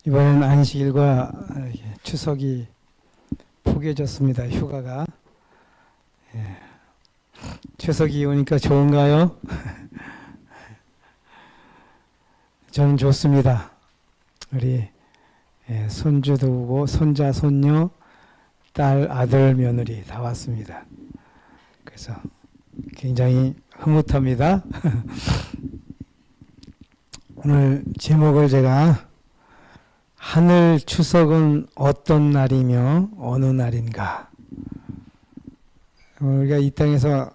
이번엔 안식일과 추석이 포개졌습니다. 휴가가. 추석이 오니까 좋은가요? 저는 좋습니다. 우리 손주도 오고 손자, 손녀, 딸, 아들, 며느리 다 왔습니다. 그래서 굉장히 흐뭇합니다. 오늘 제목을 제가 하늘 추석은 어떤 날이며 어느 날인가. 우리가 이 땅에서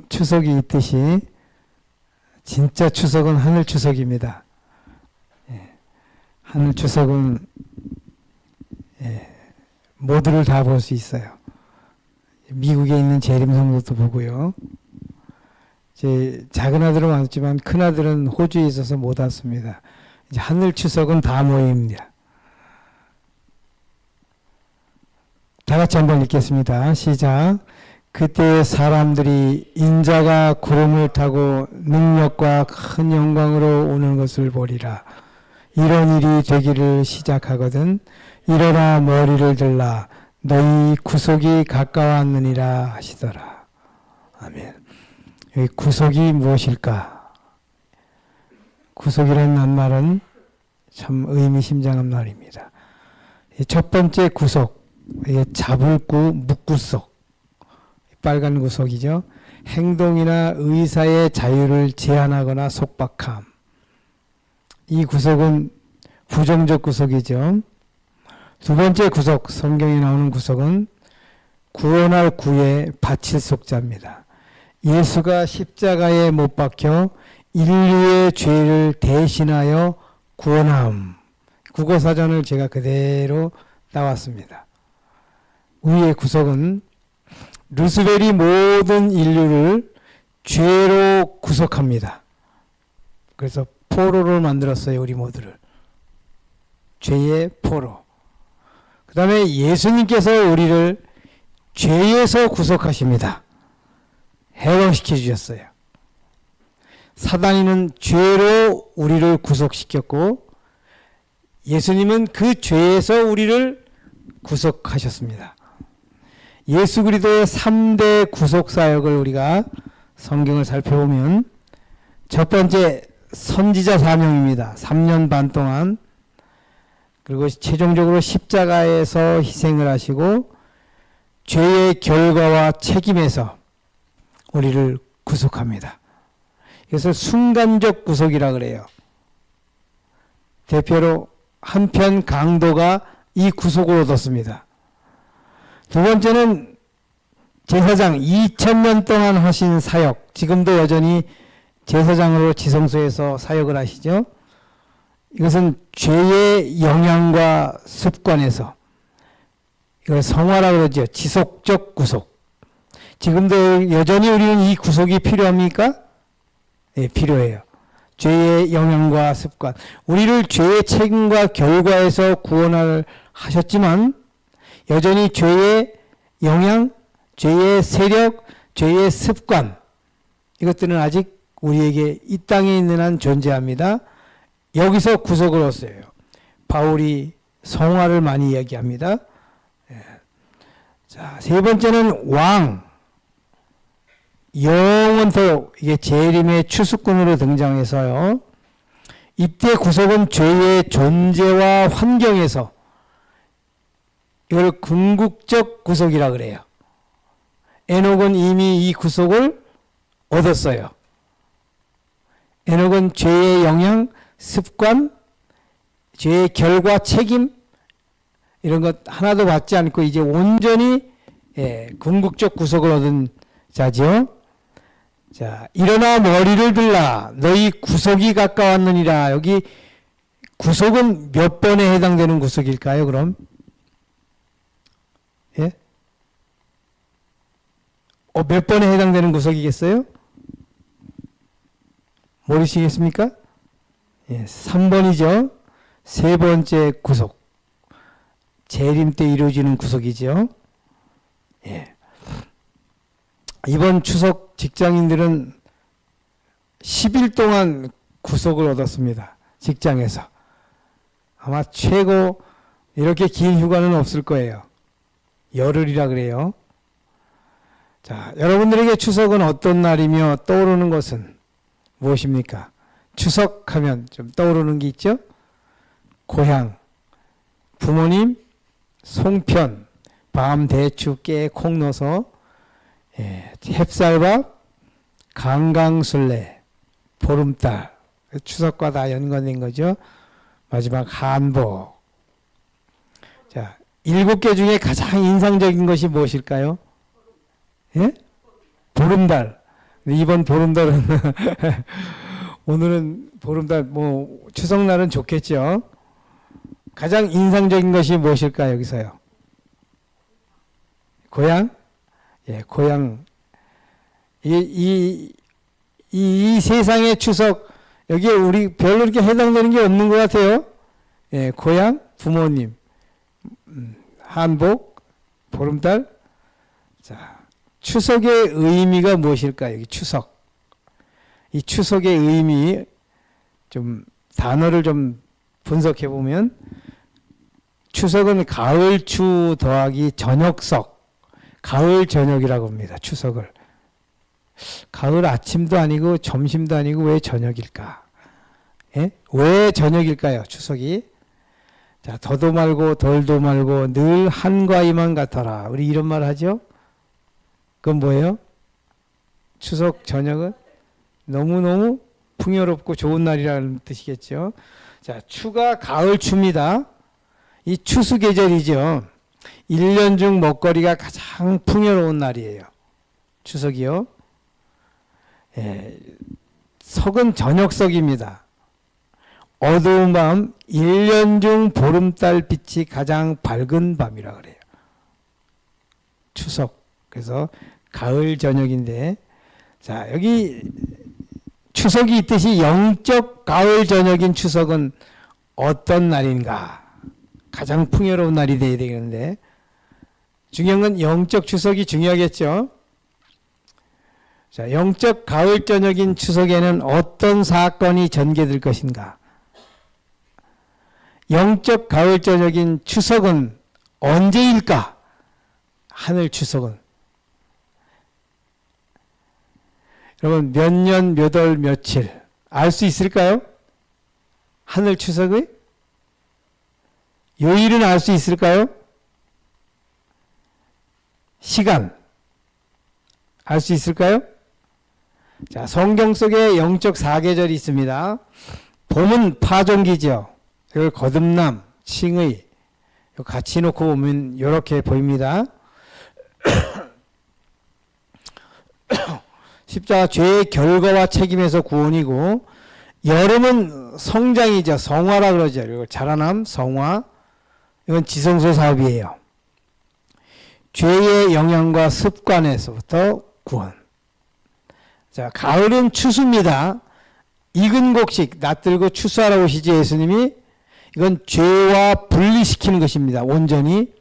추석이 있듯이 진짜 추석은 하늘 추석입니다. 하늘 추석은 모두를 다 볼 수 있어요. 미국에 있는 재림성도도 보고요. 제 작은 아들은 왔지만 큰 아들은 호주에 있어서 못 왔습니다. 이제 하늘 추석은 다 모입니다. 다 같이 한번 읽겠습니다. 시작. 그때 사람들이 인자가 구름을 타고 능력과 큰 영광으로 오는 것을 보리라. 이런 일이 되기를 시작하거든. 일어나 머리를 들라. 너희 구속이 가까웠느니라 하시더라. 아멘. 여기 구속이 무엇일까? 구속이라는 말은 참 의미심장한 말입니다. 첫 번째 구속, 잡을 구, 묶구속. 빨간 구속이죠. 행동이나 의사의 자유를 제한하거나 속박함. 이 구속은 부정적 구속이죠. 두 번째 구속, 성경에 나오는 구속은 구원할 구의 바칠 속자입니다. 예수가 십자가에 못 박혀 인류의 죄를 대신하여 구원함. 국어사전을 제가 그대로 따왔습니다. 우리의 구속은 루스벨이 모든 인류를 죄로 구속합니다. 그래서 포로를 만들었어요. 우리 모두를. 죄의 포로. 그 다음에 예수님께서 우리를 죄에서 구속하십니다. 해방시켜 주셨어요. 사단이는 죄로 우리를 구속시켰고 예수님은 그 죄에서 우리를 구속하셨습니다. 예수 그리스도의 3대 구속사역을 우리가 성경을 살펴보면 첫 번째 선지자 사명입니다. 3년 반 동안. 그리고 최종적으로 십자가에서 희생을 하시고 죄의 결과와 책임에서 우리를 구속합니다. 그래서 순간적 구속이라 그래요. 대표로 한편 강도가 이 구속을 얻었습니다. 두 번째는 제사장 2000년 동안 하신 사역, 지금도 여전히 제사장으로 지성소에서 사역을 하시죠. 이것은 죄의 영향과 습관에서, 이걸 성화라고 그러죠. 지속적 구속. 지금도 여전히 우리는 이 구속이 필요합니까? 네, 필요해요. 죄의 영향과 습관. 우리를 죄의 책임과 결과에서 구원을 하셨지만 여전히 죄의 영향, 죄의 세력, 죄의 습관, 이것들은 아직 우리에게 이 땅에 있는 한 존재합니다. 여기서 구속을 얻었어요. 바울이 성화를 많이 이야기합니다. 자, 세 번째는 왕. 영원토록, 이게 재림의 추수꾼으로 등장해서요. 이때 구속은 죄의 존재와 환경에서, 이걸 궁극적 구속이라 그래요. 에녹은 이미 이 구속을 얻었어요. 에녹은 죄의 영향, 습관, 죄의 결과, 책임 이런 것 하나도 받지 않고 이제 온전히 궁극적 구속을 얻은 자죠. 자, 일어나 머리를 들라. 너희 구속이 가까웠느니라. 여기 구속은 몇 번에 해당되는 구속일까요? 그럼 몇 번에 해당되는 구속이겠어요? 모르시겠습니까? 3번이죠. 세 번째 구속. 재림 때 이루어지는 구속이죠. 이번 추석 직장인들은 10일 동안 구속을 얻었습니다. 직장에서. 아마 최고 이렇게 긴 휴가는 없을 거예요. 열흘이라 그래요. 자, 여러분들에게 추석은 어떤 날이며 떠오르는 것은 무엇입니까? 추석하면 좀 떠오르는 게 있죠? 고향, 부모님, 송편, 밤 대추, 깨, 콩 넣어서 햅쌀밥, 강강술래, 보름달, 추석과 다 연관된 거죠. 마지막 한복. 자, 7개 중에 가장 인상적인 것이 무엇일까요? 예? 보름달. 이번 보름달은 오늘은 보름달 뭐 추석날은 좋겠죠. 가장 인상적인 것이 무엇일까요? 여기서요. 고향? 예, 고향. 이 세상의 추석 여기에 우리 별로 이렇게 해당되는 게 없는 것 같아요. 예, 고향, 부모님, 한복, 보름달. 자, 추석의 의미가 무엇일까요? 여기 추석. 이 추석의 의미 좀 단어를 좀 분석해 보면 추석은 가을추 더하기 저녁석, 가을 저녁이라고 합니다. 추석을. 가을 아침도 아니고 점심도 아니고 왜 저녁일까? 예? 왜 저녁일까요? 추석이. 자, 더도 말고 덜도 말고 늘 한과이만 같아라. 우리 이런 말 하죠? 그건 뭐예요? 추석 저녁은 너무너무 풍요롭고 좋은 날이라는 뜻이겠죠. 자, 추가 가을추입니다. 이 추수 계절이죠. 1년 중 먹거리가 가장 풍요로운 날이에요. 추석이요. 예, 석은 저녁석입니다. 어두운 밤, 1년 중 보름달 빛이 가장 밝은 밤이라 그래요. 추석. 그래서 가을 저녁인데, 자, 여기 추석이 있듯이 영적 가을 저녁인 추석은 어떤 날인가? 가장 풍요로운 날이 되어야 되겠는데, 중요한 건 영적 추석이 중요하겠죠. 자, 영적 가을 저녁인 추석에는 어떤 사건이 전개될 것인가? 영적 가을 저녁인 추석은 언제일까? 하늘 추석은. 여러분, 몇 년, 몇 월, 며칠 알 수 있을까요? 하늘 추석의 요일은 알 수 있을까요? 시간 알 수 있을까요? 자, 성경 속에 영적 사계절이 있습니다. 봄은 파종기죠. 이걸 거듭남, 칭의 같이 놓고 보면 이렇게 보입니다. 십자가 죄의 결과와 책임에서 구원이고, 여름은 성장이죠. 성화라 그러죠. 이걸 자라남, 성화. 이건 지성소 사업이에요. 죄의 영향과 습관에서부터 구원. 자, 가을은 추수입니다. 익은 곡식 낯들고 추수하러 오시지 예수님이. 이건 죄와 분리시키는 것입니다. 온전히.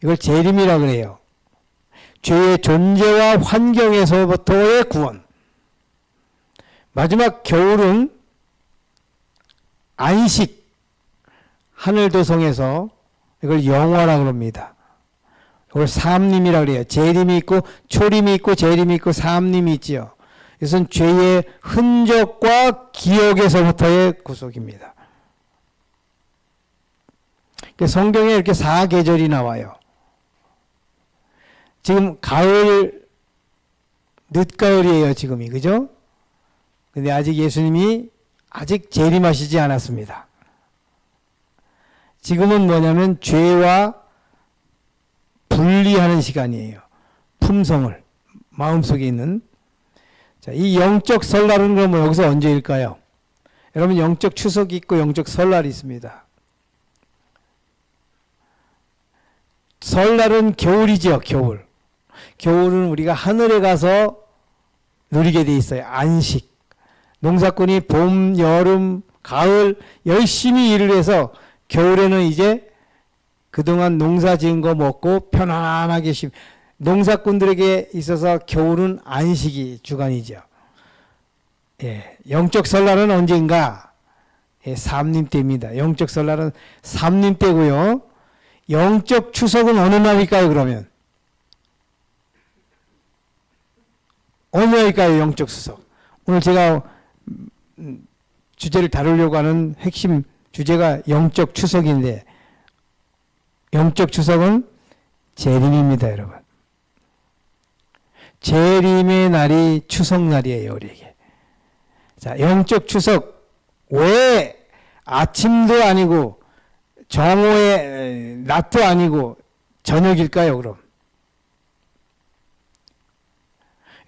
이걸 재림이라 그래요. 죄의 존재와 환경에서부터의 구원. 마지막 겨울은 안식. 하늘도성에서 이걸 영화라 그럽니다. 이걸 삼림이라 그래요. 재림이 있고 초림이 있고 재림이 있고 삼림이 있지요. 이것은 죄의 흔적과 기억에서부터의 구속입니다. 성경에 이렇게 4계절이 나와요. 지금 가을, 늦가을이에요, 지금이. 그죠? 근데 아직 예수님이 아직 재림하시지 않았습니다. 지금은 뭐냐면 죄와 분리하는 시간이에요. 품성을, 마음속에 있는. 자, 이 영적 설날은 그러면 여기서 언제일까요? 여러분, 영적 추석이 있고 영적 설날이 있습니다. 설날은 겨울이죠, 겨울. 겨울은 우리가 하늘에 가서 누리게 돼 있어요. 안식. 농사꾼이 봄, 여름, 가을 열심히 일을 해서 겨울에는 이제 그동안 농사 지은 거 먹고 편안하게 농사꾼들에게 있어서 겨울은 안식이 주간이죠. 예, 영적 설날은 언제인가? 삼림 때입니다. 영적 설날은 삼림 때고요. 영적 추석은 어느 날일까요, 그러면? 어느 날일까요, 영적 추석? 오늘 제가 주제를 다루려고 하는 핵심 주제가 영적 추석인데, 영적 추석은 재림입니다, 여러분. 재림의 날이 추석날이에요, 우리에게. 자, 영적 추석, 왜 아침도 아니고 정오의 낮도 아니고 저녁일까요, 그럼?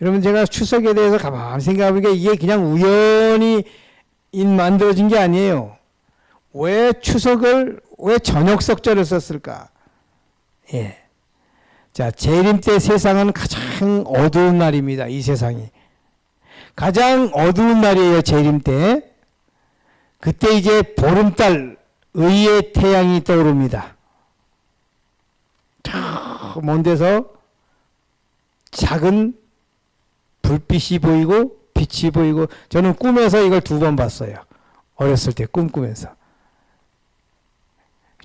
여러분, 제가 추석에 대해서 가만히 생각해보니까 이게 그냥 우연히 만들어진 게 아니에요. 왜 저녁 석절을 썼을까? 예. 자, 재림 때 세상은 가장 어두운 날입니다. 이 세상이. 가장 어두운 날이에요, 재림 때. 그때 이제 보름달, 의의 태양이 떠오릅니다. 저 먼 데서 작은 불빛이 보이고 빛이 보이고, 저는 꿈에서 이걸 2번 봤어요. 어렸을 때 꿈꾸면서.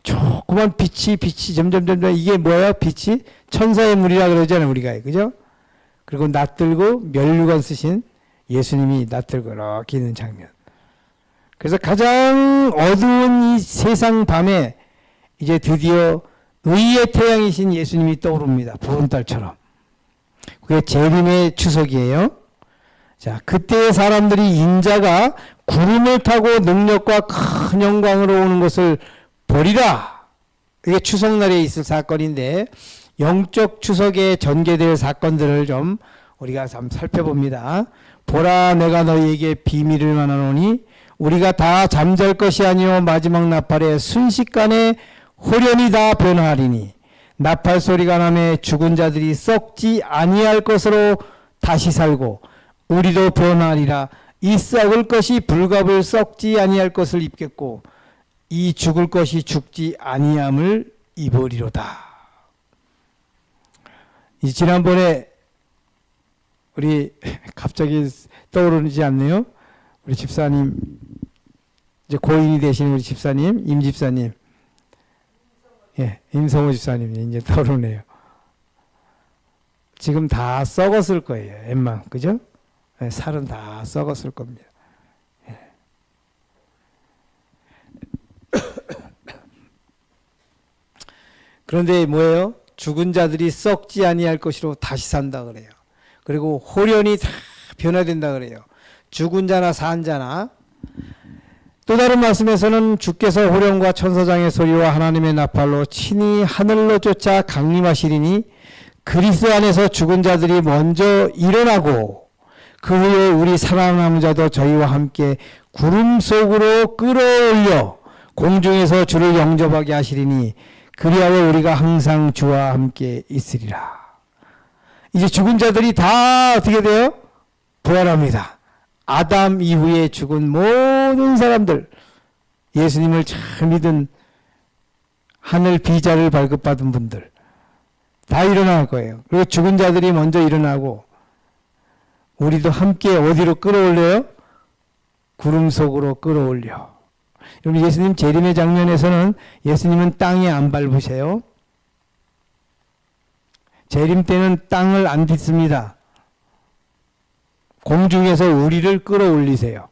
조그만 빛이 점점 이게 뭐야? 빛이 천사의 물이라 그러잖아요, 우리가. 그죠? 그리고 낯들고 면류관 쓰신 예수님이 낯들고 이렇게 있는 장면. 그래서 가장 어두운 이 세상 밤에 이제 드디어 의의 태양이신 예수님이 떠오릅니다. 보름달처럼. 그게 재림의 추석이에요. 자, 그때의 사람들이 인자가 구름을 타고 능력과 큰 영광으로 오는 것을 보리라. 이게 추석날에 있을 사건인데, 영적 추석에 전개될 사건들을 좀 우리가 좀 살펴봅니다. 보라, 내가 너희에게 비밀을 말하노니 우리가 다 잠잘 것이 아니요 마지막 나팔에 순식간에 호련히 다 변화하리니 나팔 소리가 나매 죽은 자들이 썩지 아니할 것으로 다시 살고 우리도 변화하리라. 이 썩을 것이 불갑을 썩지 아니할 것을 입겠고 이 죽을 것이 죽지 아니함을 입으리로다. 이 지난번에 우리 갑자기 떠오르지 않네요. 우리 집사님, 이제 고인이 되신 우리 집사님, 임 집사님, 예, 임성호 집사님이 이제 떠오르네요. 지금 다 썩었을 거예요, 엠마, 그죠? 예, 살은 다 썩었을 겁니다. 예. 그런데 뭐예요? 죽은 자들이 썩지 아니할 것으로 다시 산다 그래요. 그리고 호련히 다 변화된다 그래요. 죽은 자나 산 자나. 또 다른 말씀에서는 주께서 호련과 천사장의 소리와 하나님의 나팔로 친히 하늘로 쫓아 강림하시리니 그리스도 안에서 죽은 자들이 먼저 일어나고 그 후에 우리 살아남은 자도 저희와 함께 구름 속으로 끌어올려 공중에서 주를 영접하게 하시리니 그리하여 우리가 항상 주와 함께 있으리라. 이제 죽은 자들이 다 어떻게 돼요? 부활합니다. 아담 이후에 죽은 모든 사람들, 예수님을 잘 믿은 하늘 비자를 발급받은 분들 다 일어날 거예요. 그리고 죽은 자들이 먼저 일어나고 우리도 함께 어디로 끌어올려요? 구름 속으로 끌어올려. 여러분, 예수님 재림의 장면에서는 예수님은 땅에 안 밟으세요. 재림 때는 땅을 안 딛습니다. 공중에서 우리를 끌어올리세요.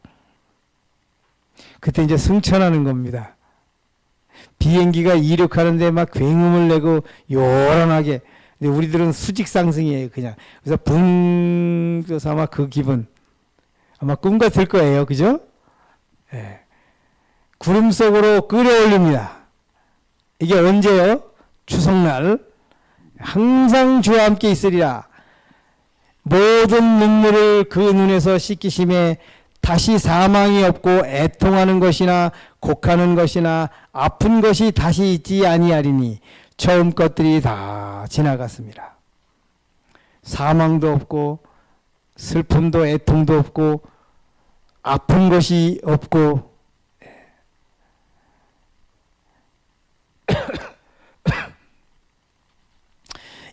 그때 이제 승천하는 겁니다. 비행기가 이륙하는데 막 굉음을 내고 요란하게. 근데 우리들은 수직 상승이에요, 그냥. 그래서 붕 떠서 아마 그 기분. 아마 꿈 같을 거예요, 그죠? 예. 구름 속으로 끌어올립니다. 이게 언제요? 추석날. 항상 주와 함께 있으리라. 모든 눈물을 그 눈에서 씻기심에 다시 사망이 없고 애통하는 것이나 곡하는 것이나 아픈 것이 다시 있지 아니하리니 처음 것들이 다 지나갔습니다. 사망도 없고 슬픔도 애통도 없고 아픈 것이 없고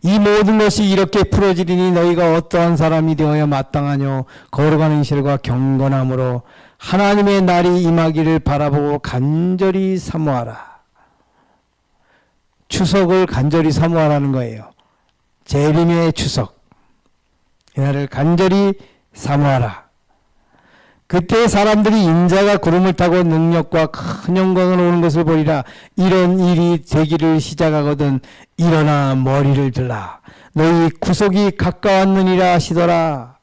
이 모든 것이 이렇게 풀어지리니 너희가 어떠한 사람이 되어야 마땅하뇨. 거룩한 행실과 경건함으로 하나님의 날이 임하기를 바라보고 간절히 사모하라. 추석을 간절히 사모하라는 거예요. 재림의 추석. 이날을 간절히 사모하라. 그때 사람들이 인자가 구름을 타고 능력과 큰 영광을 오는 것을 보리라. 이런 일이 되기를 시작하거든 일어나 머리를 들라. 너희 구속이 가까웠느니라 하시더라.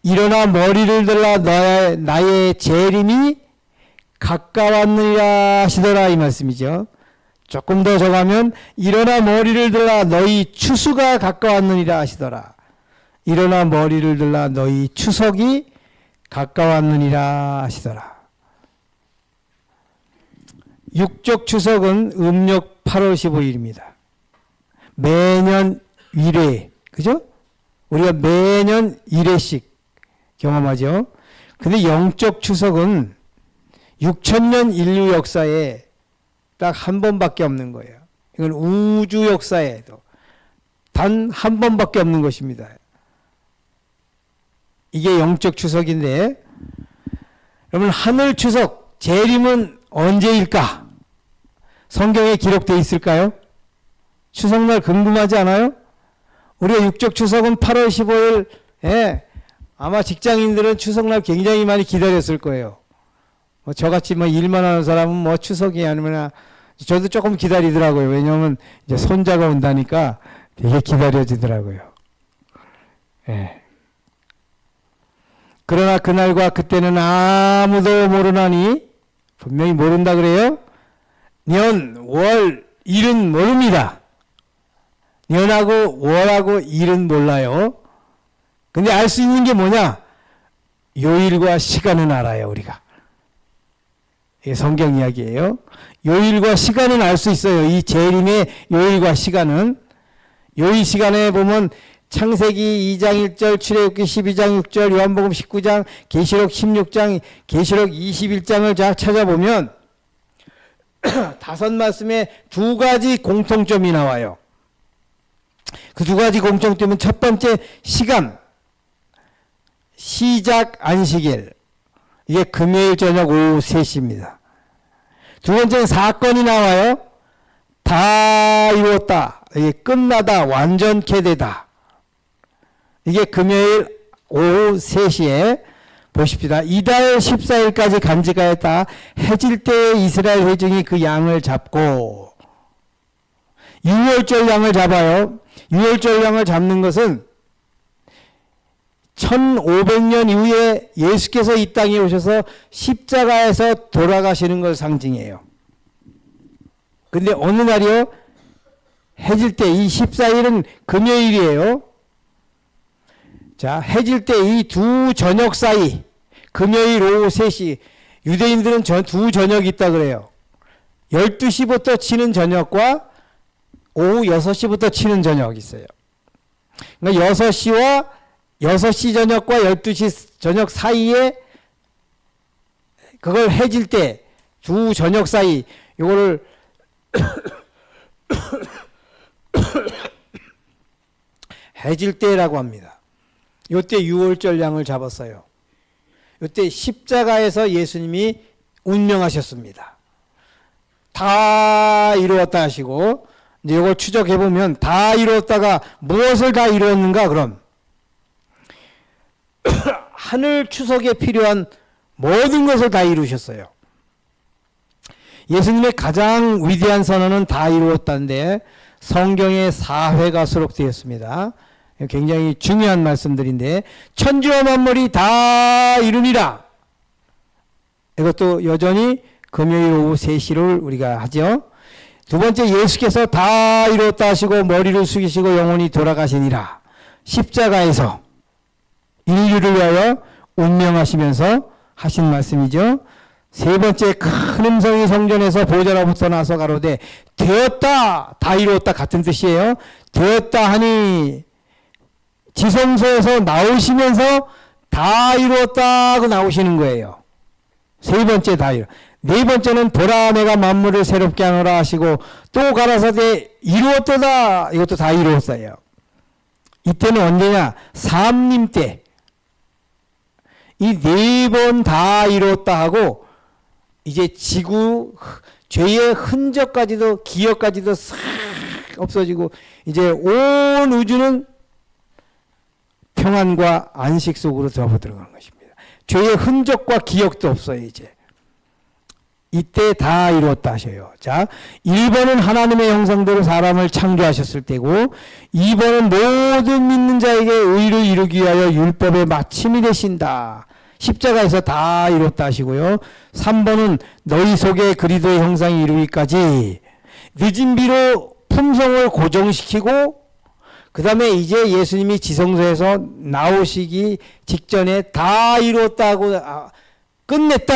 일어나 머리를 들라. 나의 재림이 가까웠느니라 하시더라, 이 말씀이죠. 조금 더 적으면 일어나 머리를 들라. 너희 추수가 가까웠느니라 하시더라. 일어나 머리를 들라. 너희 추석이 가까웠느니라 하시더라. 육적 추석은 음력 8월 15일입니다. 매년 1회, 그죠? 우리가 매년 1회씩 경험하죠. 근데 영적 추석은 6천년 인류 역사에 딱 한 번밖에 없는 거예요. 이건 우주 역사에도 단 한 번밖에 없는 것입니다. 이게 영적 추석인데, 여러분, 하늘 추석, 재림은 언제일까? 성경에 기록되어 있을까요? 추석날 궁금하지 않아요? 우리가 육적 추석은 8월 15일, 아마 직장인들은 추석날 굉장히 많이 기다렸을 거예요. 저같이 일만 하는 사람은 추석이 아니면, 저도 조금 기다리더라고요. 왜냐하면 이제 손자가 온다니까 되게 기다려지더라고요. 그러나 그날과 그때는 아무도 모르나니, 분명히 모른다 그래요. 년, 월, 일은 모릅니다. 년하고 월하고 일은 몰라요. 근데 알 수 있는 게 뭐냐? 요일과 시간은 알아요, 우리가. 이게 성경 이야기예요. 요일과 시간은 알 수 있어요. 이 재림의 요일과 시간은. 요일 시간에 보면 창세기 2장 1절, 출애굽기 12장 6절, 요한복음 19장, 계시록 16장, 계시록 21장을 찾아보면 다섯 말씀에 두 가지 공통점이 나와요. 그 두 가지 공통점은 첫 번째 시간, 시작 안식일. 이게 금요일 저녁 오후 3시입니다. 두 번째는 사건이 나와요. 다 이루었다. 이게 끝나다. 완전케 되다. 이게 금요일 오후 3시에 보십시다. 이달 14일까지 간직하였다. 해질 때에 이스라엘 회중이 그 양을 잡고, 유월절 양을 잡아요. 유월절 양을 잡는 것은 1500년 이후에 예수께서 이 땅에 오셔서 십자가에서 돌아가시는 걸 상징해요. 근데 어느 날이요? 해질 때, 이 14일은 금요일이에요. 자, 해질 때 이 두 저녁 사이, 금요일 오후 3시, 유대인들은 두 저녁이 있다 그래요. 12시부터 치는 저녁과 오후 6시부터 치는 저녁이 있어요. 그러니까 6시 저녁과 12시 저녁 사이에, 그걸 해질 때, 두 저녁 사이, 요거를 해질 때라고 합니다. 요때 유월절 양을 잡았어요. 요때 십자가에서 예수님이 운명하셨습니다. 다 이루었다 하시고, 이제 이걸 추적해 보면 다 이루었다가 무엇을 다 이루었는가? 그럼 하늘 추석에 필요한 모든 것을 다 이루셨어요. 예수님의 가장 위대한 선언은 다 이루었다는데 성경에 4회가 수록되었습니다. 굉장히 중요한 말씀들인데, 천지와 만물이 다 이루니라. 이것도 여전히 금요일 오후 3시를 우리가 하죠. 두 번째, 예수께서 다 이루었다 하시고 머리를 숙이시고 영원히 돌아가시니라. 십자가에서 인류를 위하여 운명하시면서 하신 말씀이죠. 세 번째, 큰 음성이 성전에서 보좌로부터 나서 가로되 되었다, 다 이루었다 같은 뜻이에요. 되었다 하니 지성소에서 나오시면서 다 이루었다고 나오시는 거예요. 세 번째 다 이루. 네 번째는 보라 내가 만물을 새롭게 하노라 하시고 또 가라사대 이루었도다. 이것도 다 이루었어요. 이때는 언제냐? 삼림 때. 이 4번 다 이뤘다 하고 이제 지구 죄의 흔적까지도 기억까지도 싹 없어지고 이제 온 우주는 평안과 안식 속으로 들어가는 것입니다. 죄의 흔적과 기억도 없어요. 이제 이때 다 이루었다 하셔요. 자, 1번은 하나님의 형상대로 사람을 창조하셨을 때고 2번은 모든 믿는 자에게 의를 이루기 위하여 율법의 마침이 되신다. 십자가에서 다 이뤘다 하시고요. 3번은 너희 속에 그리스도의 형상이 이루기까지 늦은 비로 품성을 고정시키고 그 다음에 이제 예수님이 지성소에서 나오시기 직전에 다 이뤘다고 끝냈다.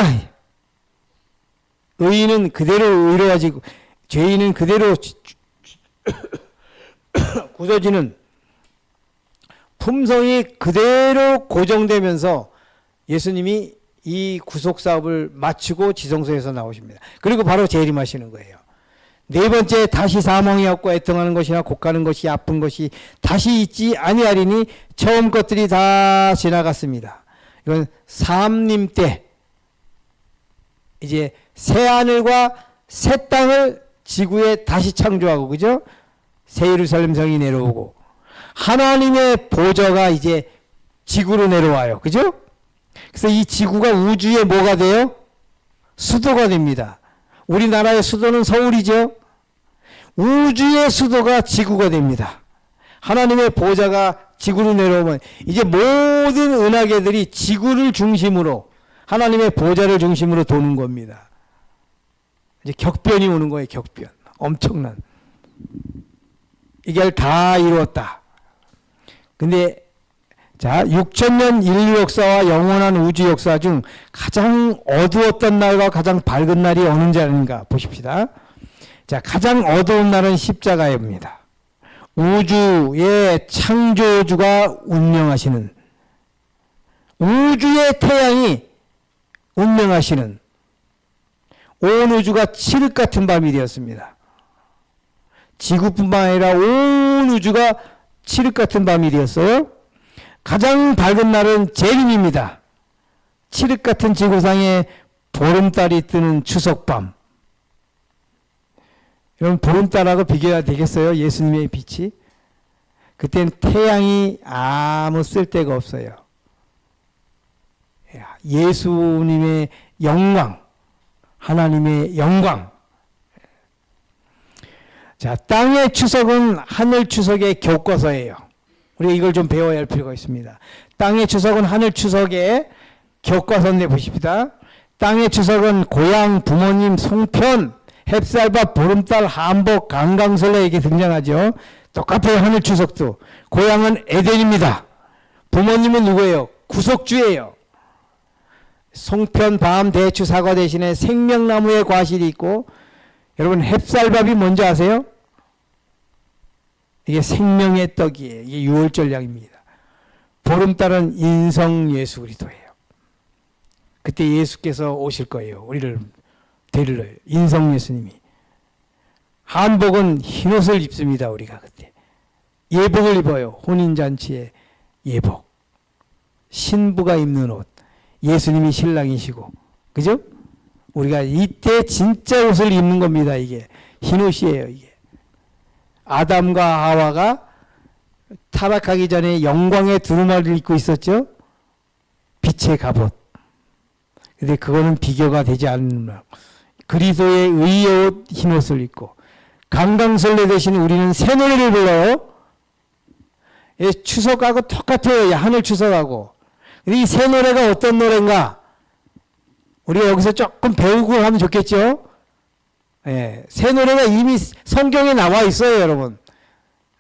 의인은 그대로 의로워지고 죄인은 그대로 굳어지는 품성이 그대로 고정되면서 예수님이 이 구속사업을 마치고 지성소에서 나오십니다. 그리고 바로 재림하시는 거예요. 네 번째, 다시 사망이 없고 애통하는 것이나 곡하는 것이 아픈 것이 다시 있지 아니하리니 처음 것들이 다 지나갔습니다. 이건 삼림 때 이제 새 하늘과 새 땅을 지구에 다시 창조하고, 그죠? 새 예루살렘 성이 내려오고 하나님의 보좌가 이제 지구로 내려와요. 그죠? 그래서 이 지구가 우주의 뭐가 돼요? 수도가 됩니다. 우리나라의 수도는 서울이죠. 우주의 수도가 지구가 됩니다. 하나님의 보좌가 지구로 내려오면 이제 모든 은하계들이 지구를 중심으로 하나님의 보좌를 중심으로 도는 겁니다. 이제 격변이 오는 거예요. 격변. 엄청난. 이게 다 이루었다. 근데 자, 6천년 인류 역사와 영원한 우주 역사 중 가장 어두웠던 날과 가장 밝은 날이 어느지 아닌가 보십시다. 자, 가장 어두운 날은 십자가입니다. 우주의 창조주가 운명하시는, 우주의 태양이 운명하시는 온 우주가 칠흑 같은 밤이 되었습니다. 지구뿐만 아니라 온 우주가 칠흑 같은 밤이 되었어요. 가장 밝은 날은 재림입니다. 칠흑 같은 지구상에 보름달이 뜨는 추석밤. 여러분, 보름달하고 비교가 되겠어요? 예수님의 빛이? 그땐 태양이 아무 쓸데가 없어요. 예수님의 영광, 하나님의 영광. 자, 땅의 추석은 하늘 추석의 교과서예요. 우리가 이걸 좀 배워야 할 필요가 있습니다. 땅의 추석은 하늘 추석의 교과서인데 보십시다. 땅의 추석은 고향, 부모님, 송편, 햅쌀밥, 보름달, 한복, 강강설레 이렇게 등장하죠. 똑같아요. 하늘 추석도. 고향은 에덴입니다. 부모님은 누구예요? 구속주예요. 송편, 밤, 대추, 사과 대신에 생명나무의 과실이 있고, 여러분 햅쌀밥이 뭔지 아세요? 이게 생명의 떡이에요. 이게 유월절약입니다. 보름달은 인성 예수 그리스도예요. 그때 예수께서 오실 거예요. 우리를 데리러요. 인성 예수님이. 한복은 흰옷을 입습니다. 우리가 그때. 예복을 입어요. 혼인잔치에 예복. 신부가 입는 옷. 예수님이 신랑이시고. 그죠? 우리가 이때 진짜 옷을 입는 겁니다. 이게. 흰옷이에요. 이게. 아담과 하와가 타락하기 전에 영광의 두루마리를 입고 있었죠. 빛의 갑옷. 근데 그거는 비교가 되지 않는 그리스도의 의의 옷 흰옷을 입고 강강설레 대신 우리는 새 노래를 불러요. 추석하고 똑같아요. 하늘 추석하고. 근데 이 새 노래가 어떤 노래인가? 우리가 여기서 조금 배우고 하면 좋겠죠. 예, 새 노래가 이미 성경에 나와 있어요, 여러분.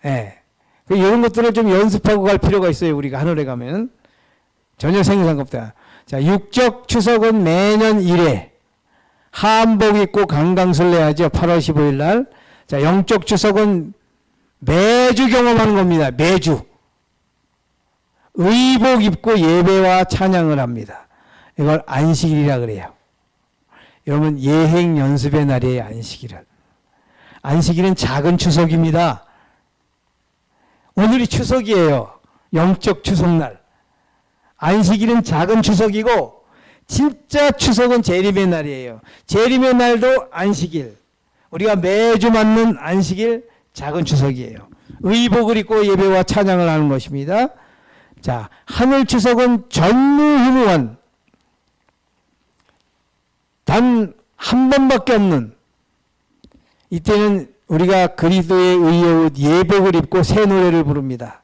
예, 이런 것들을 좀 연습하고 갈 필요가 있어요. 우리가 하늘에 가면 전혀 상관없다. 자, 육적 추석은 매년 1회 한복 입고 강강술래하죠. 8월 15일 날. 자, 영적 추석은 매주 경험하는 겁니다. 매주 의복 입고 예배와 찬양을 합니다. 이걸 안식일이라 그래요. 여러분, 예행 연습의 날이에요. 안식일은. 안식일은 작은 추석입니다. 오늘이 추석이에요. 영적 추석날. 안식일은 작은 추석이고 진짜 추석은 재림의 날이에요. 재림의 날도 안식일. 우리가 매주 맞는 안식일 작은 추석이에요. 의복을 입고 예배와 찬양을 하는 것입니다. 자, 하늘 추석은 전무후무한 단 한 번밖에 없는, 이때는 우리가 그리스도의 의의 옷 예복을 입고 새 노래를 부릅니다.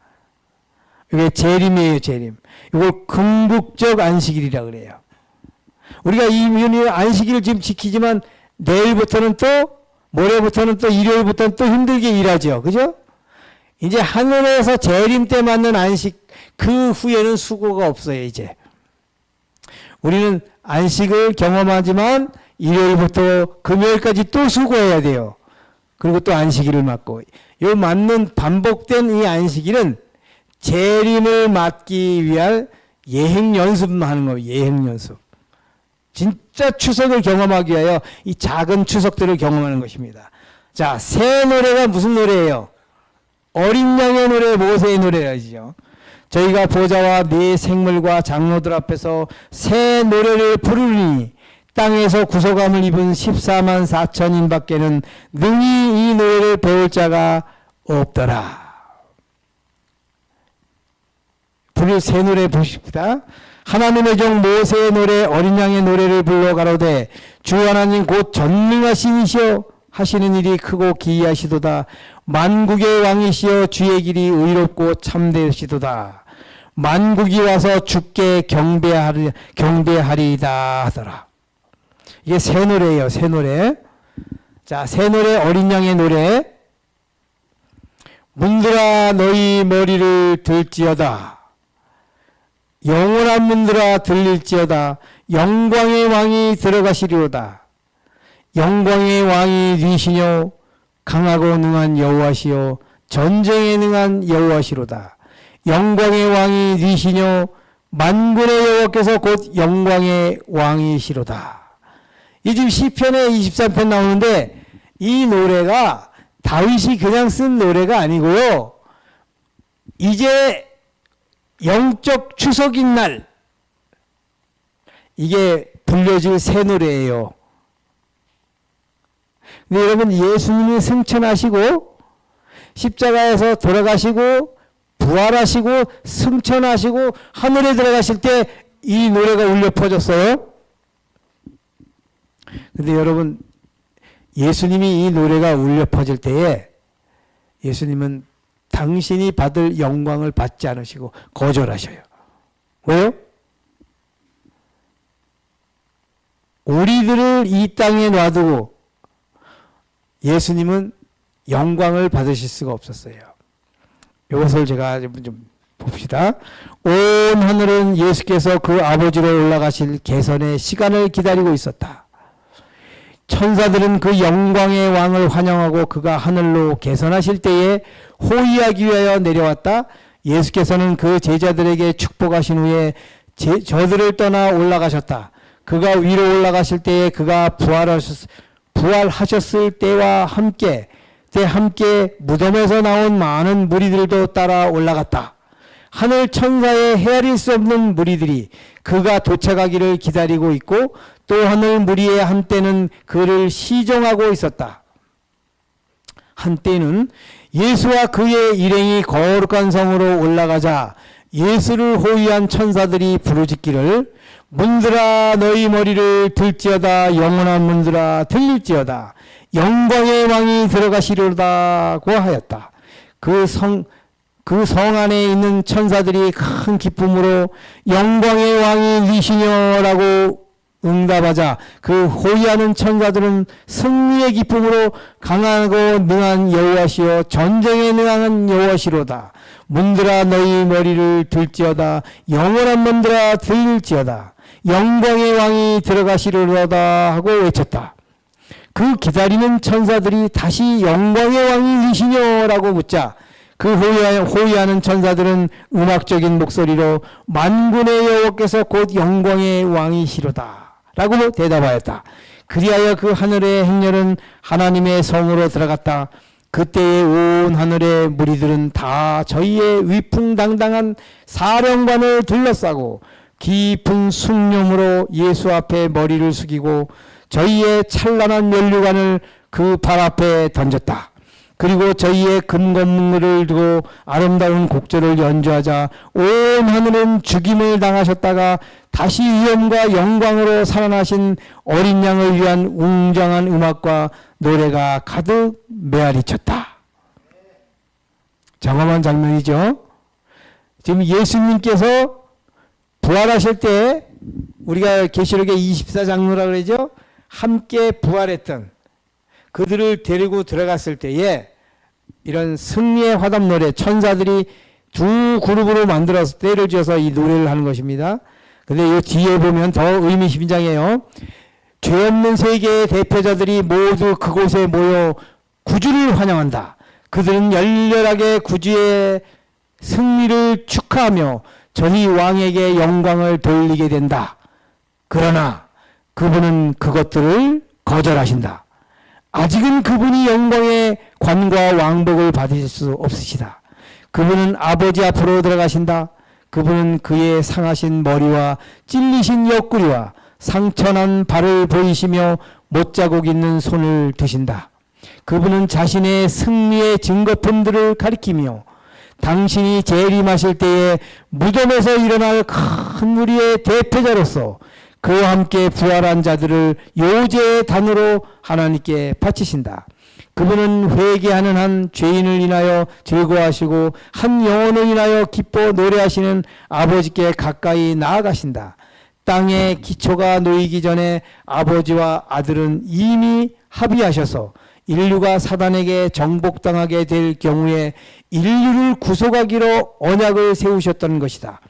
이게 재림이에요, 재림. 이걸 궁극적 안식일이라 그래요. 우리가 이 안식일을 지금 지키지만 내일부터는 또, 모레부터는 또, 일요일부터는 또 힘들게 일하죠. 그죠? 이제 하늘에서 재림 때 맞는 안식, 그 후에는 수고가 없어요, 이제. 우리는 안식을 경험하지만 일요일부터 금요일까지 또 수고해야 돼요. 그리고 또 안식일을 맞고. 요 맞는 반복된 이 안식일은 재림을 맞기 위한 예행 연습만 하는 거예요. 예행 연습. 진짜 추석을 경험하기 위하여 이 작은 추석들을 경험하는 것입니다. 자, 새 노래가 무슨 노래예요? 어린 양의 노래, 모세의 노래라죠. 저희가 보좌와 네 생물과 장로들 앞에서 새 노래를 부르니 땅에서 구속함을 입은 14만 4천인 밖에는 능히 이 노래를 배울 자가 없더라. 부를 새 노래 보십시다. 하나님의 종 모세의 노래, 어린 양의 노래를 불러 가로되 주 하나님 곧 전능하시니시여 하시는 일이 크고 기이하시도다. 만국의 왕이시여 주의 길이 의롭고 참되시도다. 만국이 와서 주께 경배하리이다 하더라. 이게 새 노래예요, 새 노래. 자, 새 노래, 어린 양의 노래. 문들아 너희 머리를 들지어다. 영원한 문들아 들릴지어다. 영광의 왕이 들어가시리로다. 영광의 왕이 니시뇨 강하고 능한 여호와시요 전쟁에 능한 여호와시로다. 영광의 왕이 니시뇨 만군의 여호와께서 곧 영광의 왕이시로다. 이 지금 시편에 23편 나오는데 이 노래가 다윗이 그냥 쓴 노래가 아니고요. 이제 영적 추석인 날 이게 불려질 새 노래예요. 근데 여러분 예수님이 승천하시고 십자가에서 돌아가시고 부활하시고 승천하시고 하늘에 들어가실 때 이 노래가 울려 퍼졌어요. 근데 여러분 예수님이 이 노래가 울려 퍼질 때에 예수님은 당신이 받을 영광을 받지 않으시고 거절하셔요. 왜요? 우리들을 이 땅에 놔두고 예수님은 영광을 받으실 수가 없었어요. 이것을 제가 좀 봅시다. 온 하늘은 예수께서 그 아버지로 올라가실 개선의 시간을 기다리고 있었다. 천사들은 그 영광의 왕을 환영하고 그가 하늘로 개선하실 때에 호위하기 위하여 내려왔다. 예수께서는 그 제자들에게 축복하신 후에 저들을 떠나 올라가셨다. 그가 위로 올라가실 때에 그가 부활하셨을 때와 함께 무덤에서 나온 많은 무리들도 따라 올라갔다. 하늘 천사의 헤아릴 수 없는 무리들이 그가 도착하기를 기다리고 있고 또 하늘 무리의 한때는 그를 시종하고 있었다. 한때는 예수와 그의 일행이 거룩한 성으로 올라가자 예수를 호위한 천사들이 부르짖기를 문들아 너희 머리를 들지어다. 영원한 문들아 들릴지어다. 영광의 왕이 들어가시리로다고 하였다. 그 성 안에 있는 천사들이 큰 기쁨으로 영광의 왕이 니시녀라고 응답하자 그 호위하는 천사들은 승리의 기쁨으로 강하고 능한 여호와시요 전쟁에 능한 여호와시로다. 문들아 너희 머리를 들지어다. 영원한 문들아 들릴지어다. 영광의 왕이 들어가시리로다 하고 외쳤다. 그 기다리는 천사들이 다시 영광의 왕이 니시녀라고 묻자 그 호위하는 천사들은 음악적인 목소리로 만군의 여호와께서 곧 영광의 왕이시로다 라고 대답하였다. 그리하여 그 하늘의 행렬은 하나님의 성으로 들어갔다. 그때의 온 하늘의 무리들은 다 저희의 위풍당당한 사령관을 둘러싸고 깊은 숭늉으로 예수 앞에 머리를 숙이고 저희의 찬란한 면류관을 그 발 앞에 던졌다. 그리고 저희의 금건물을 두고 아름다운 곡절을 연주하자 온 하늘은 죽임을 당하셨다가 다시 위엄과 영광으로 살아나신 어린 양을 위한 웅장한 음악과 노래가 가득 메아리쳤다. 장엄한 장면이죠. 지금 예수님께서 부활하실 때 우리가 계시록의 24장로라고 그러죠. 함께 부활했던 그들을 데리고 들어갔을 때에 이런 승리의 화답 노래, 천사들이 두 그룹으로 만들어서 때를 지어서 이 노래를 하는 것입니다. 근데 이 뒤에 보면 더 의미심장해요. 죄 없는 세계의 대표자들이 모두 그곳에 모여 구주를 환영한다. 그들은 열렬하게 구주의 승리를 축하하며 저희 왕에게 영광을 돌리게 된다. 그러나 그분은 그것들을 거절하신다. 아직은 그분이 영광의 관과 왕복을 받으실 수 없으시다. 그분은 아버지 앞으로 들어가신다. 그분은 그의 상하신 머리와 찔리신 옆구리와 상처난 발을 보이시며 못자국 있는 손을 드신다. 그분은 자신의 승리의 증거품들을 가리키며 당신이 재림하실 때에 무덤에서 일어날 큰 무리의 대표자로서 그와 함께 부활한 자들을 요제의 단으로 하나님께 바치신다. 그분은 회개하는 한 죄인을 인하여 즐거워하시고 한 영혼을 인하여 기뻐 노래하시는 아버지께 가까이 나아가신다. 땅의 기초가 놓이기 전에 아버지와 아들은 이미 합의하셔서 인류가 사단에게 정복당하게 될 경우에 인류를 구속하기로 언약을 세우셨던 것이다.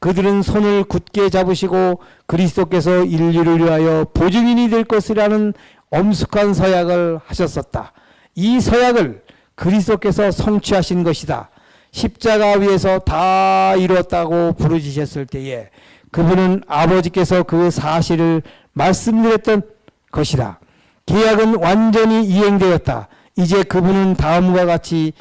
그들은 손을 굳게 잡으시고 그리스도께서 인류를 위하여 보증인이 될 것이라는 엄숙한 서약을 하셨었다. 이 서약을 그리스도께서 성취하신 것이다. 십자가 위에서 다 이루었다고 부르짖으셨을 때에 그분은 아버지께서 그 사실을 말씀드렸던 것이다. 계약은 완전히 이행되었다. 이제 그분은 다음과 같이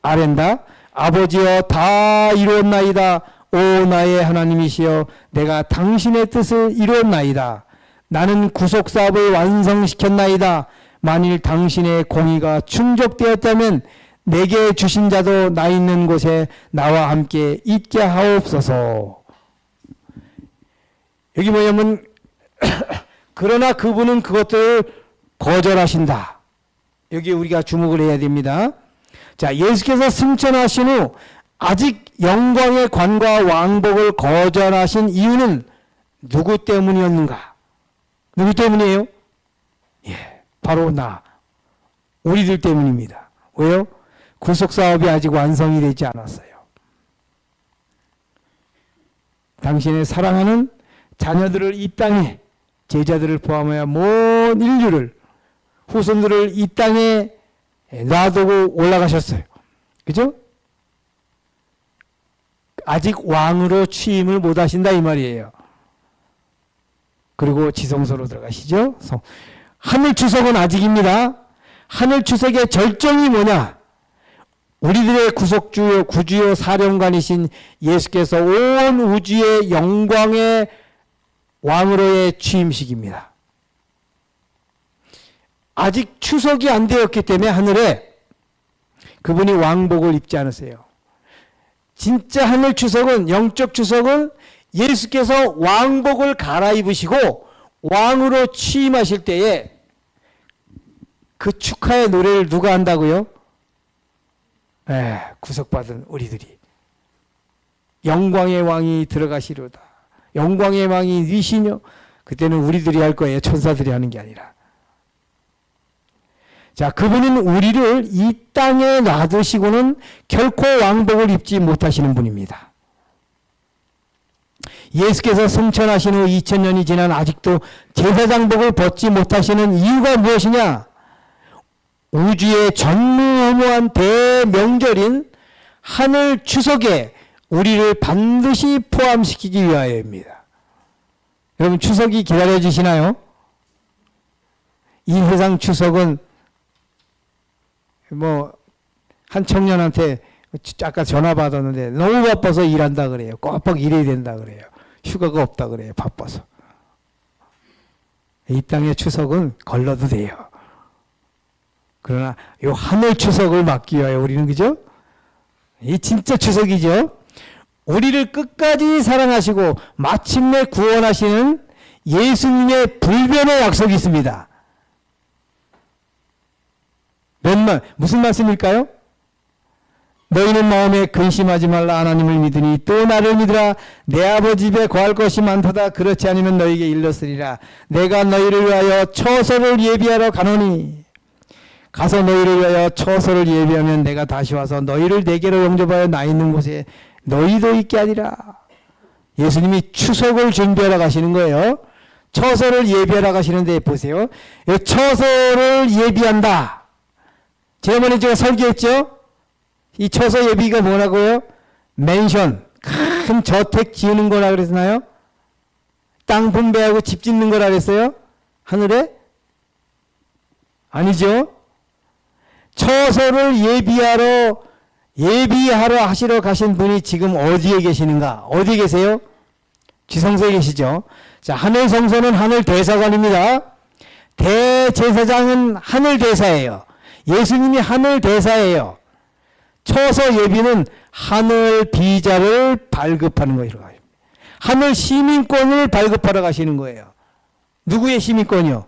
아랜다. 아버지여 다 이루었나이다. 오 나의 하나님이시여 내가 당신의 뜻을 이루었나이다. 나는 구속사업을 완성시켰나이다. 만일 당신의 공의가 충족되었다면 내게 주신 자도 나 있는 곳에 나와 함께 있게 하옵소서. 여기 뭐냐면 그러나 그분은 그것들을 거절하신다. 여기 우리가 주목을 해야 됩니다. 자, 예수께서 승천하신 후 아직 영광의 관과 왕복을 거절하신 이유는 누구 때문이었는가? 누구 때문이에요? 예, 바로 우리들 때문입니다. 왜요? 구속사업이 아직 완성이 되지 않았어요. 당신의 사랑하는 자녀들을 이 땅에, 제자들을 포함하여 모든 인류를, 후손들을 이 땅에 놔두고 올라가셨어요. 그죠? 아직 왕으로 취임을 못 하신다 이 말이에요. 그리고 지성소로 들어가시죠. 하늘 추석은 아직입니다. 하늘 추석의 절정이 뭐냐? 우리들의 구속주요, 구주요 사령관이신 예수께서 온 우주의 영광의 왕으로의 취임식입니다. 아직 추석이 안 되었기 때문에 하늘에 그분이 왕복을 입지 않으세요. 진짜 하늘 추석은, 영적 추석은 예수께서 왕복을 갈아입으시고 왕으로 취임하실 때에 그 축하의 노래를 누가 한다고요? 구속받은 우리들이. 영광의 왕이 들어가시려다. 영광의 왕이 니시뇨. 그때는 우리들이 할 거예요. 천사들이 하는 게 아니라. 자, 그분은 우리를 이 땅에 놔두시고는 결코 왕복을 입지 못하시는 분입니다. 예수께서 승천하신 후 2000년이 지난 아직도 제사장복을 벗지 못하시는 이유가 무엇이냐? 우주의 전무후무한 대명절인 하늘 추석에 우리를 반드시 포함시키기 위하여입니다. 여러분 추석이 기다려지시나요? 이 세상 추석은 뭐 한 청년한테 아까 전화 받았는데 너무 바빠서 일한다 그래요. 꼬박 일해야 된다 그래요. 휴가가 없다 그래요. 바빠서. 이 땅의 추석은 걸러도 돼요. 그러나 이 하늘 추석을 막기 위하여 우리는, 그죠? 이 진짜 추석이죠. 우리를 끝까지 사랑하시고 마침내 구원하시는 예수님의 불변의 약속이 있습니다. 무슨 말씀일까요? 너희는 마음에 근심하지 말라. 하나님을 믿으니 또 나를 믿으라. 내 아버지 집에 거할 것이 많도다. 그렇지 않으면 너희에게 일렀으리라. 내가 너희를 위하여 처소를 예비하러 가노니 가서 너희를 위하여 처소를 예비하면 내가 다시 와서 너희를 내게로 영접하여 나 있는 곳에 너희도 있게 하리라. 예수님이 추석을 준비하러 가시는 거예요. 처소를 예비하러 가시는데 보세요. 처소를 예비한다. 지난번에 제가 설교했죠. 이 처소 예비가 뭐라고요? 맨션, 큰 저택 지으는 거라 그랬나요? 땅 분배하고 집 짓는 거라 그랬어요? 하늘에? 아니죠. 처소를 예비하러 하시러 가신 분이 지금 어디에 계시는가? 어디에 계세요? 지성소에 계시죠. 자, 하늘 성소는 하늘 대사관입니다. 대제사장은 하늘 대사예요. 예수님이 하늘 대사예요. 처소 예비는 하늘 비자를 발급하는 거예요. 하늘 시민권을 발급하러 가시는 거예요. 누구의 시민권이요?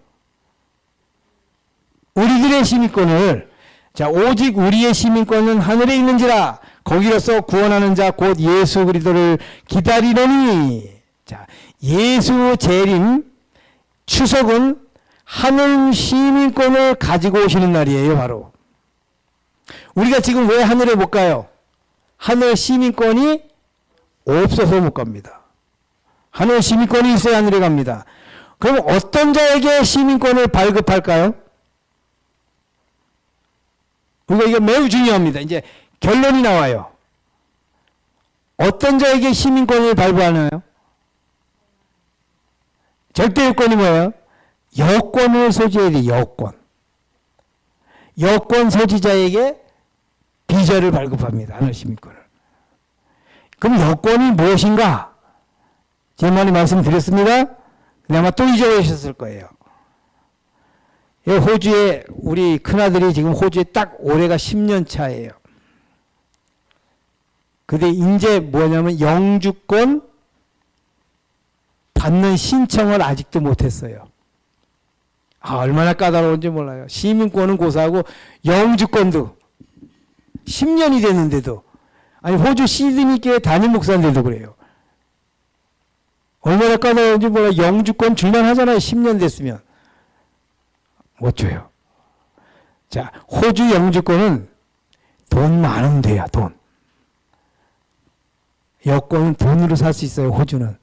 우리들의 시민권을. 자, 오직 우리의 시민권은 하늘에 있는지라 거기로서 구원하는 자 곧 예수 그리스도를 기다리노니. 자, 예수 재림 추석은 하늘 시민권을 가지고 오시는 날이에요. 바로 우리가 지금 왜 하늘에 못 가요? 하늘 시민권이 없어서 못 갑니다. 하늘 시민권이 있어야 하늘에 갑니다. 그럼 어떤 자에게 시민권을 발급할까요? 우리가 이거 매우 중요합니다. 이제 결론이 나와요. 어떤 자에게 시민권을 발부하나요? 절대 요건이 뭐예요? 여권을 소지해야 돼. 여권 소지자에게 비자를 발급합니다. 하늘 시민권을. 그럼 여권이 무엇인가? 지난번에 말씀드렸습니다. 근데 아마 또 잊어버리셨을 거예요. 호주에 우리 큰아들이 지금 호주에 딱 올해가 10년 차예요. 근데 이제 뭐냐면 영주권 받는 신청을 아직도 못했어요. 얼마나 까다로운지 몰라요. 시민권은 고사하고 영주권도 10년이 됐는데도, 아니 호주 시드니 교회 담임 목사인데도 그래요. 얼마나 까다로운지 몰라요. 영주권 줄만 하잖아요. 10년 됐으면. 못 줘요. 자, 호주 영주권은 돈 많으면 돼요. 돈. 여권은 돈으로 살 수 있어요. 호주는.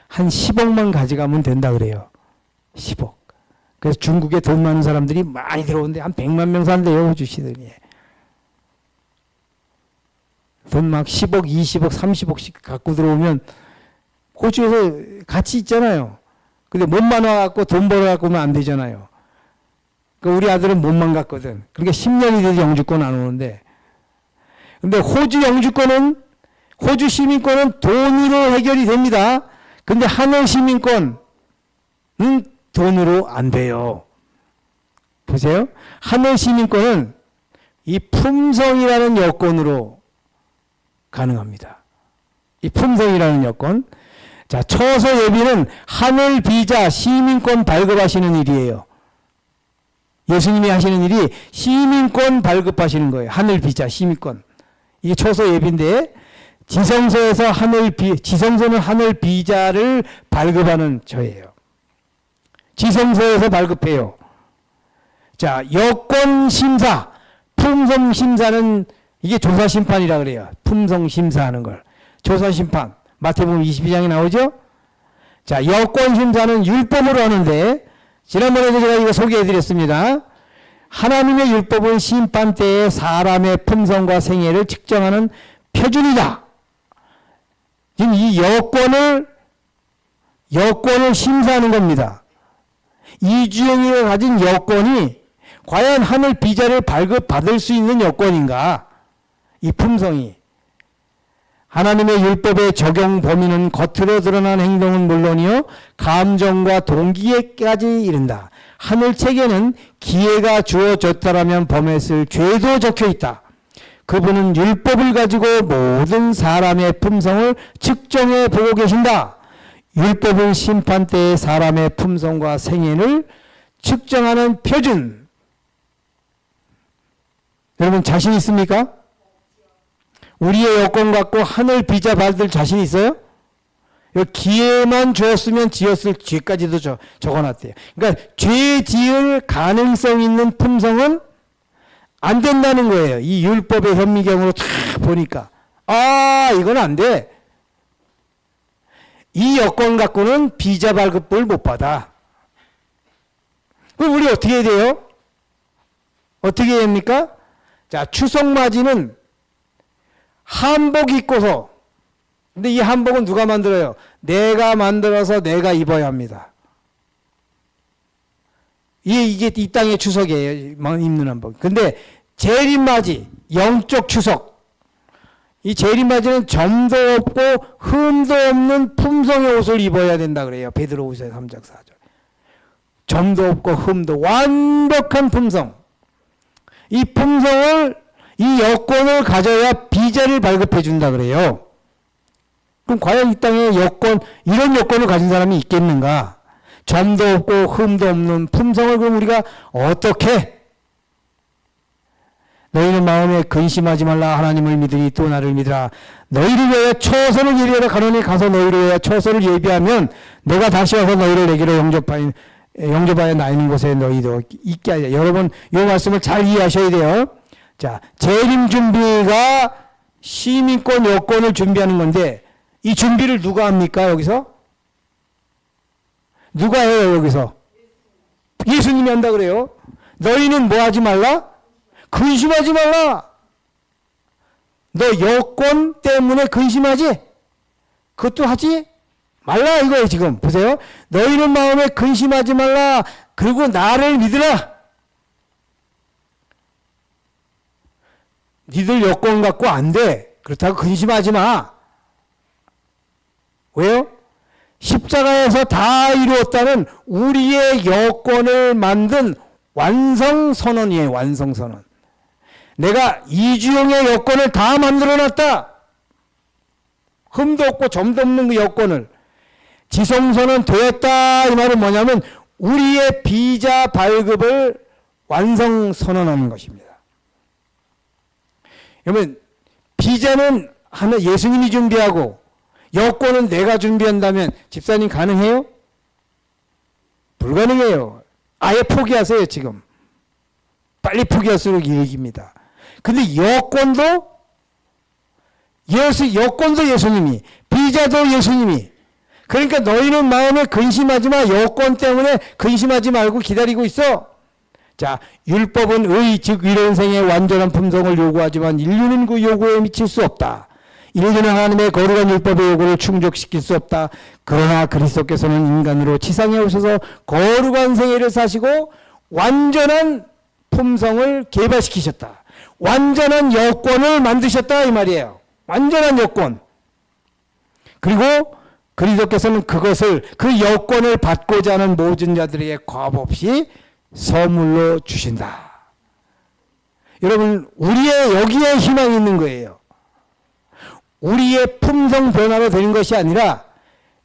한 10억만 가져가면 된다 그래요. 10억. 그래서 중국에 돈 많은 사람들이 많이 들어오는데 한 100만 명 산대요. 호주 시드니에. 돈 막 10억, 20억, 30억씩 갖고 들어오면 호주에서 같이 있잖아요. 근데 몸만 와갖고 돈 벌어갖고 오면 안 되잖아요. 우리 아들은 몸만 갔거든. 그러니까 10년이 돼도 영주권 안 오는데. 근데 호주 영주권은, 호주 시민권은 돈으로 해결이 됩니다. 근데 하늘 시민권은 돈으로 안 돼요. 보세요. 하늘 시민권은 이 품성이라는 여건으로 가능합니다. 이 품성이라는 여건. 자, 처소 예비는 하늘 비자 시민권 발급하시는 일이에요. 예수님이 하시는 일이 시민권 발급하시는 거예요. 하늘 비자 시민권. 이게 처소 예비인데 지성소에서 지성소는 하늘 비자를 발급하는 저예요. 지성소에서 발급해요. 자, 여권 심사, 품성 심사는 이게 조사 심판이라 그래요. 품성 심사하는 걸. 조사 심판. 마태복음 22장에 나오죠? 자, 여권 심사는 율법으로 하는데 지난번에도 제가 이거 소개해 드렸습니다. 하나님의 율법은 심판 때에 사람의 품성과 생애를 측정하는 표준이다. 지금 이 여권을 심사하는 겁니다. 이주영이가 가진 여권이 과연 하늘 비자를 발급받을 수 있는 여건인가? 이 품성이. 하나님의 율법의 적용 범위는 겉으로 드러난 행동은 물론이요 감정과 동기에까지 이른다. 하늘 책에는 기회가 주어졌다라면 범했을 죄도 적혀 있다. 그분은 율법을 가지고 모든 사람의 품성을 측정해 보고 계신다. 율법은 심판 때의 사람의 품성과 생애를 측정하는 표준. 여러분 자신 있습니까? 우리의 여건 갖고 하늘 비자 받을 자신 있어요? 기회만 주었으면 지었을 죄까지도 적어놨대요. 그러니까 죄 지을 가능성 있는 품성은 안 된다는 거예요. 이 율법의 현미경으로 다 보니까. 아, 이건 안 돼. 이 여건 갖고는 비자 발급을 못 받아. 그럼 우리 어떻게 해야 돼요? 어떻게 해야 됩니까? 자, 추석맞이는 한복 입고서, 근데 이 한복은 누가 만들어요? 내가 만들어서 내가 입어야 합니다. 이게 이 땅의 추석이에요. 입는 한복. 근데 재림맞이, 영적 추석. 이 재림맞이는 점도 없고 흠도 없는 품성의 옷을 입어야 된다 그래요. 베드로후서 3장 4절. 점도 없고 흠도 완벽한 품성. 이 품성을 이 여건을 가져야 비자를 발급해 준다 그래요. 그럼 과연 이 땅에 여건, 이런 여건을 가진 사람이 있겠는가? 점도 없고 흠도 없는 품성을 그럼 우리가 어떻게? 너희는 마음에 근심하지 말라. 하나님을 믿으니 또 나를 믿으라. 너희를 위하여 처소를 예비하라. 가노니 가서 너희를 위하여 처소를 예비하면 내가 다시 와서 너희를 내게로 영접하여 나 있는 곳에 너희도 있게 하자. 여러분 이 말씀을 잘 이해하셔야 돼요. 자, 재림 준비가 시민권 여건을 준비하는 건데 이 준비를 누가 합니까? 여기서? 누가 해요? 여기서? 예수님이 한다 그래요. 너희는 뭐 하지 말라? 근심하지 말라. 너 여건 때문에 근심하지? 그것도 하지 말라 이거예요. 지금 보세요. 너희는 마음에 근심하지 말라. 그리고 나를 믿으라. 니들 여건 갖고 안 돼. 그렇다고 근심하지 마. 왜요? 십자가에서 다 이루었다는 우리의 여건을 만든 완성선언이에요. 완성선언. 내가 이주용의 여건을 다 만들어놨다. 흠도 없고 점도 없는 그 여건을. 지성선언 되었다. 이 말은 뭐냐면 우리의 비자 발급을 완성선언하는 것입니다. 여러분 비자는 하나 예수님이 준비하고 여건은 내가 준비한다면 집사님 가능해요? 불가능해요. 아예 포기하세요. 지금 빨리 포기할수록 이익입니다. 근데 여건도 예수님이, 비자도 예수님이. 그러니까 너희는 마음에 근심하지 마. 여건 때문에 근심하지 말고 기다리고 있어. 자, 율법은 의, 즉 이런 생의 완전한 품성을 요구하지만 인류는 그 요구에 미칠 수 없다. 인류는 하나님의 거룩한 율법의 요구를 충족시킬 수 없다. 그러나 그리스도께서는 인간으로 지상에 오셔서 거룩한 생애를 사시고 완전한 품성을 개발시키셨다. 완전한 여건을 만드셨다 이 말이에요. 완전한 여건. 그리고 그리스도께서는 그것을, 그 여건을 받고자 하는 모든 자들에게 값없이 선물로 주신다. 여러분 우리의 여기에 희망이 있는 거예요. 우리의 품성 변화가 되는 것이 아니라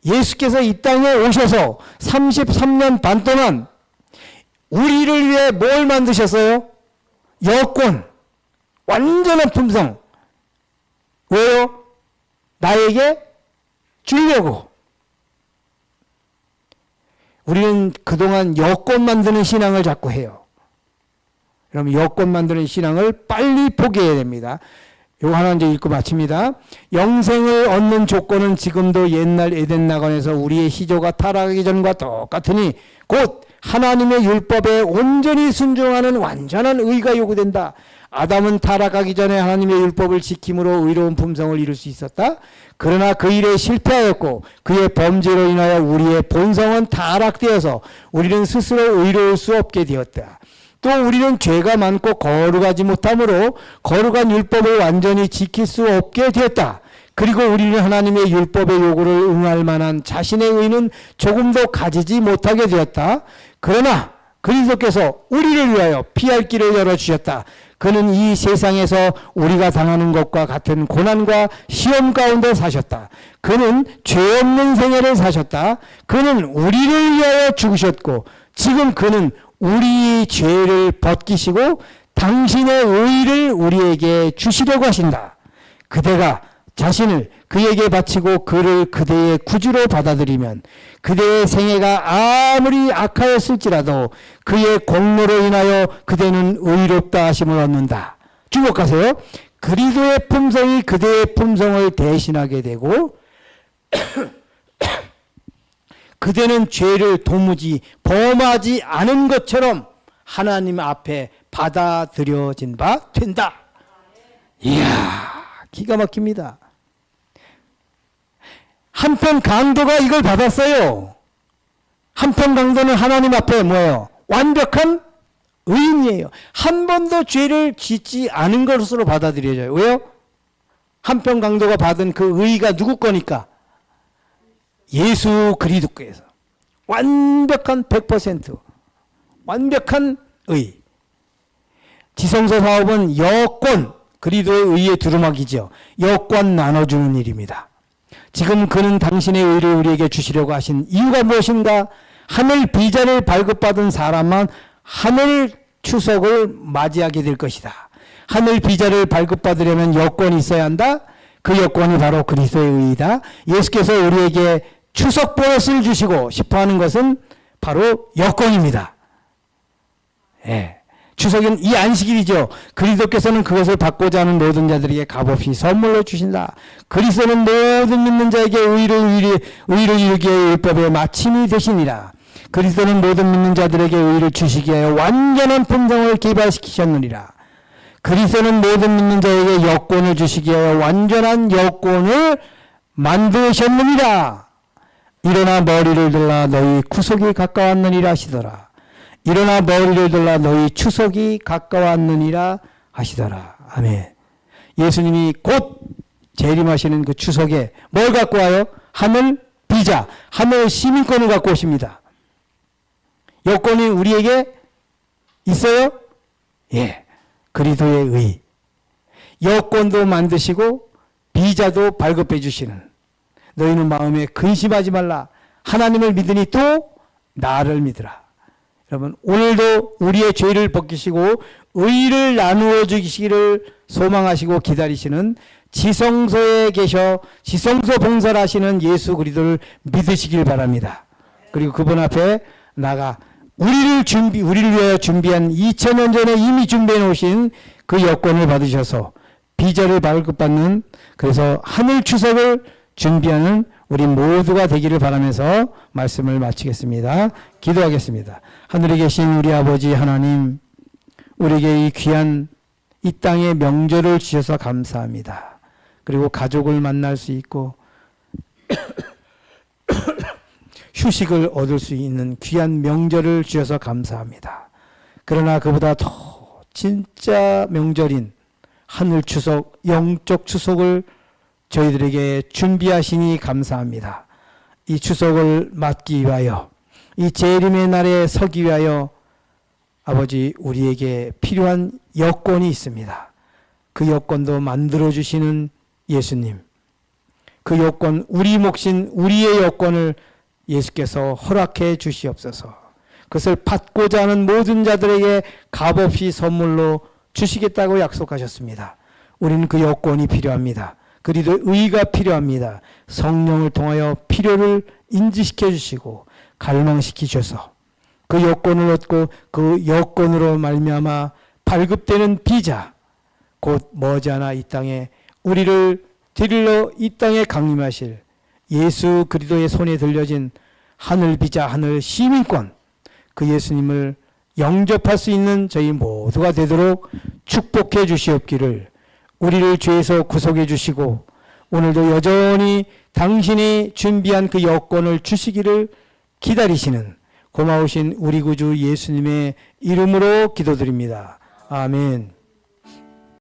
예수께서 이 땅에 오셔서 33년 반 동안 우리를 위해 뭘 만드셨어요? 여건, 완전한 품성. 왜요? 나에게 주려고. 우리는 그동안 여건 만드는 신앙을 자꾸 해요. 그럼 여건 만드는 신앙을 빨리 포기해야 됩니다. 요거 하나 이제 읽고 마칩니다. 영생을 얻는 조건은 지금도 옛날 에덴 나간에서 우리의 희조가 타락하기 전과 똑같으니 곧 하나님의 율법에 온전히 순종하는 완전한 의가 요구된다. 아담은 타락하기 전에 하나님의 율법을 지킴으로 의로운 품성을 이룰 수 있었다. 그러나 그 일에 실패하였고 그의 범죄로 인하여 우리의 본성은 타락되어서 우리는 스스로 의로울 수 없게 되었다. 또 또 우리는 죄가 많고 거룩하지 못하므로 거룩한 율법을 완전히 지킬 수 없게 되었다. 그리고 우리는 하나님의 율법의 요구를 응할 만한 자신의 의는 조금도 가지지 못하게 되었다. 그러나 그리스도께서 우리를 위하여 피할 길을 열어주셨다. 그는 이 세상에서 우리가 당하는 것과 같은 고난과 시험 가운데 사셨다. 그는 죄 없는 생애를 사셨다. 그는 우리를 위하여 죽으셨고 지금 그는 우리 죄를 벗기시고 당신의 의를 우리에게 주시려고 하신다. 그대가 자신을 그에게 바치고 그를 그대의 구주로 받아들이면 그대의 생애가 아무리 악하였을지라도 그의 공로로 인하여 그대는 의롭다 하심을 얻는다. 주목하세요. 그리스도의 품성이 그대의 품성을 대신하게 되고 그대는 죄를 도무지 범하지 않은 것처럼 하나님 앞에 받아들여진 바 된다. 이야, 기가 막힙니다. 한편 강도가 이걸 받았어요. 한편 강도는 하나님 앞에 뭐예요? 완벽한 의인이에요. 한 번도 죄를 짓지 않은 것으로 받아들여져요. 왜요? 한편 강도가 받은 그 의가 누구 거니까? 예수 그리스도께서 완벽한 100% 완벽한 의. 지성소 사업은 여권, 그리스도의 의의 두루마기죠. 여권 나눠주는 일입니다. 지금 그는 당신의 의를 우리에게 주시려고 하신 이유가 무엇인가? 하늘 비자를 발급받은 사람만 하늘 추석을 맞이하게 될 것이다. 하늘 비자를 발급받으려면 여권이 있어야 한다. 그 여권이 바로 그리스도의 의이다. 예수께서 우리에게 추석 보너스를 주시고 싶어하는 것은 바로 여권입니다. 예. 추석은 이 안식일이죠. 그리스도께서는 그것을 받고자 하는 모든 자들에게 값없이 선물로 주신다. 그리스도는 모든 믿는 자에게 의를 이루기에 율법의 마침이 되시니라. 그리스도는 모든 믿는 자들에게 의를 주시기 위하여 완전한 품성을 개발시키셨느니라. 그리스도는 모든 믿는 자에게 여권을 주시기 위하여 완전한 여권을 만드셨느니라. 일어나 머리를 들라 너희 구속이 가까웠느니라 하시더라. 일어나 머리를 들라 너희 추석이 가까웠느니라 하시더라. 아멘. 예수님이 곧 재림하시는 그 추석에 뭘 갖고 와요? 하늘 비자, 하늘 시민권을 갖고 오십니다. 여권이 우리에게 있어요? 예. 그리스도의 의. 여권도 만드시고 비자도 발급해 주시는, 너희는 마음에 근심하지 말라. 하나님을 믿으니 또 나를 믿으라. 여러분, 오늘도 우리의 죄를 벗기시고 의를 나누어 주시기를 소망하시고 기다리시는 지성소에 계셔 지성소 봉사를 하시는 예수 그리스도를 믿으시길 바랍니다. 그리고 그분 앞에 나가 우리를 위하여 준비한 2000년 전에 이미 준비해 놓으신 그 여권을 받으셔서 비자를 발급받는, 그래서 하늘 추석을 준비하는 우리 모두가 되기를 바라면서 말씀을 마치겠습니다. 기도하겠습니다. 하늘에 계신 우리 아버지 하나님, 우리에게 이 귀한 이 땅의 명절을 주셔서 감사합니다. 그리고 가족을 만날 수 있고 휴식을 얻을 수 있는 귀한 명절을 주셔서 감사합니다. 그러나 그보다 더 진짜 명절인 하늘 추석, 영적 추석을 저희들에게 준비하시니 감사합니다. 이 추석을 맞기 위하여, 이 재림의 날에 서기 위하여 아버지, 우리에게 필요한 여건이 있습니다. 그 여건도 만들어주시는 예수님, 그 여건, 우리 몫인 우리의 여건을 예수께서 허락해 주시옵소서. 그것을 받고자 하는 모든 자들에게 값없이 선물로 주시겠다고 약속하셨습니다. 우리는 그 여건이 필요합니다. 그리도 의가 필요합니다. 성령을 통하여 필요를 인지시켜 주시고 갈망시키 주셔서 그 여건을 얻고 그 여건으로 말미암아 발급되는 비자, 곧 머지않아 이 땅에 우리를 데리러 이 땅에 강림하실 예수 그리스도의 손에 들려진 하늘 비자, 하늘 시민권, 그 예수님을 영접할 수 있는 저희 모두가 되도록 축복해 주시옵기를, 우리를 죄에서 구속해 주시고 오늘도 여전히 당신이 준비한 그 여건을 주시기를 기다리시는 고마우신 우리 구주 예수님의 이름으로 기도드립니다. 아멘.